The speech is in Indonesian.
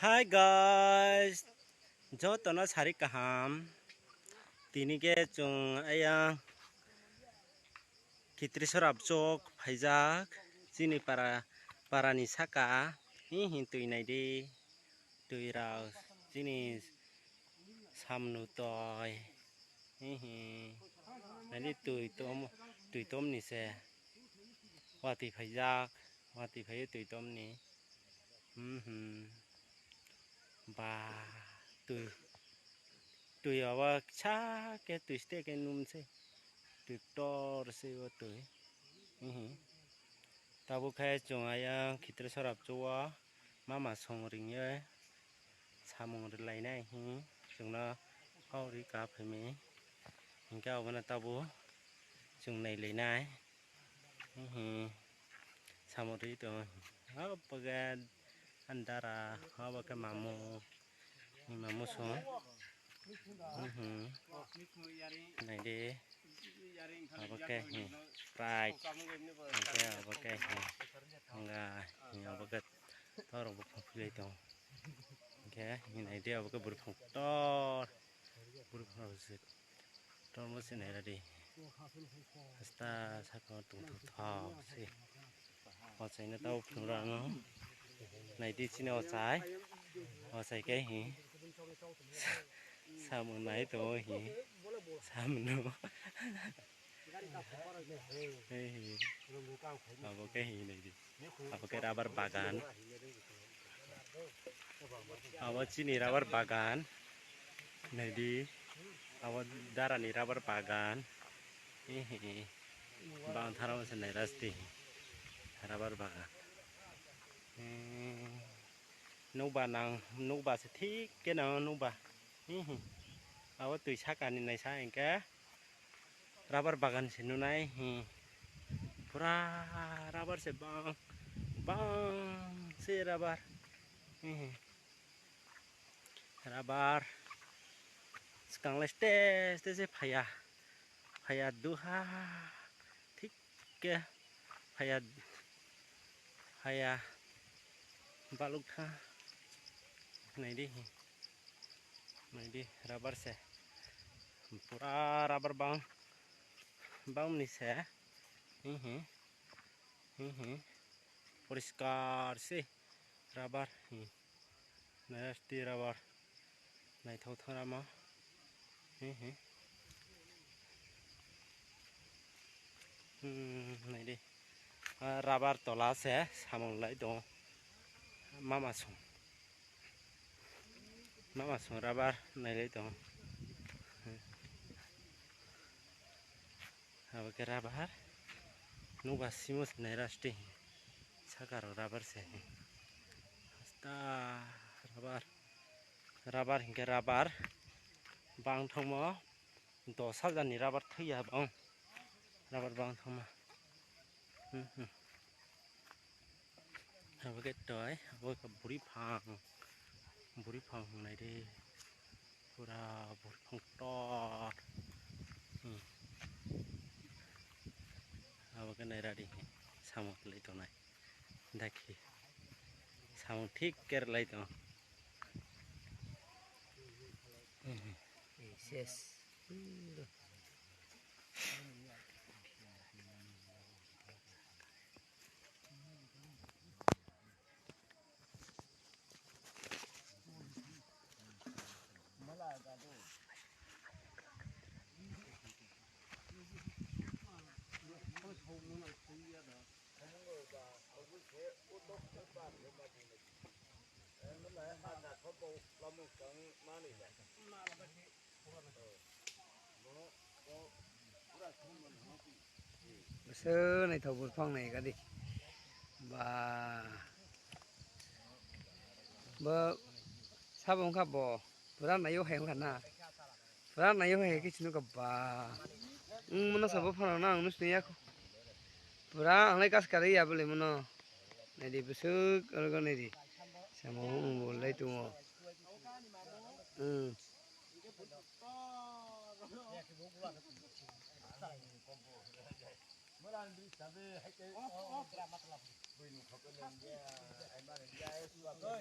Hai guys, jo tono sari kaham. Tini ke chung ayang kitri sorap chok phaijak chini parani saka hi tui nai di tui rao chini samnu toy hi nani tui tom ni se wati phaijak wati phai tui tom ni ba tui awa cha ke tui ste ke num se tui tor se wa tui tabu khai chung ayang kitri sorap chowa mama song ring ye samung rilai nai chung na hauri ka phemi hingka wana tabu chung nai le nai samuri to paga andara hawa ke mamu song này đi apa ke pride ke apa ke enggak ini apa ke taruh buku itu oke ini dia apa ke berfungsi tor mesin ini tadi hasta satu tuh sih osai ini tahu kurang này đi sini osai ke ini sama nai tuh sama nu apa ke ini di apa ke rubber bagan apa sini rubber bagan nai di apa darah nih rubber bagan bang thara mesin nai rasti rubber bagan nuba setik ke nuba awak tuh sakan ini saya engke rubber bagan sini nai pura rubber se bang se rubber sekarang lestes se payah duha tik ke payah baluk ha này đi rubber se pura rubber bang ni se poriskar sih rubber nasti rubber này thau rama này đi rubber tola se samong lại do mama song rubber này lấy to apa ke rubber nuba simus này rasti sakar rubber se hasta rubber hingga rubber bang thoma do sajani rubber thia bang rubber bang thoma apa ke toy apa ke buri phang này đi pura buri phang tor apa ke này ra đi samuk lấy to này देखिए samuk ठीक कर lấy to yes sơ này thầu một phong này cả đi và bơ sao không khắp bò bữa nay yêu hẹn khăn na bữa nay yêu hẹn cái chuyện gặp bà nó sao bơ phong nào nó suy nhá bữa nay lấy cái gì à bữa nó này đi bữa sơ cái này đi sao mà không lấy tụi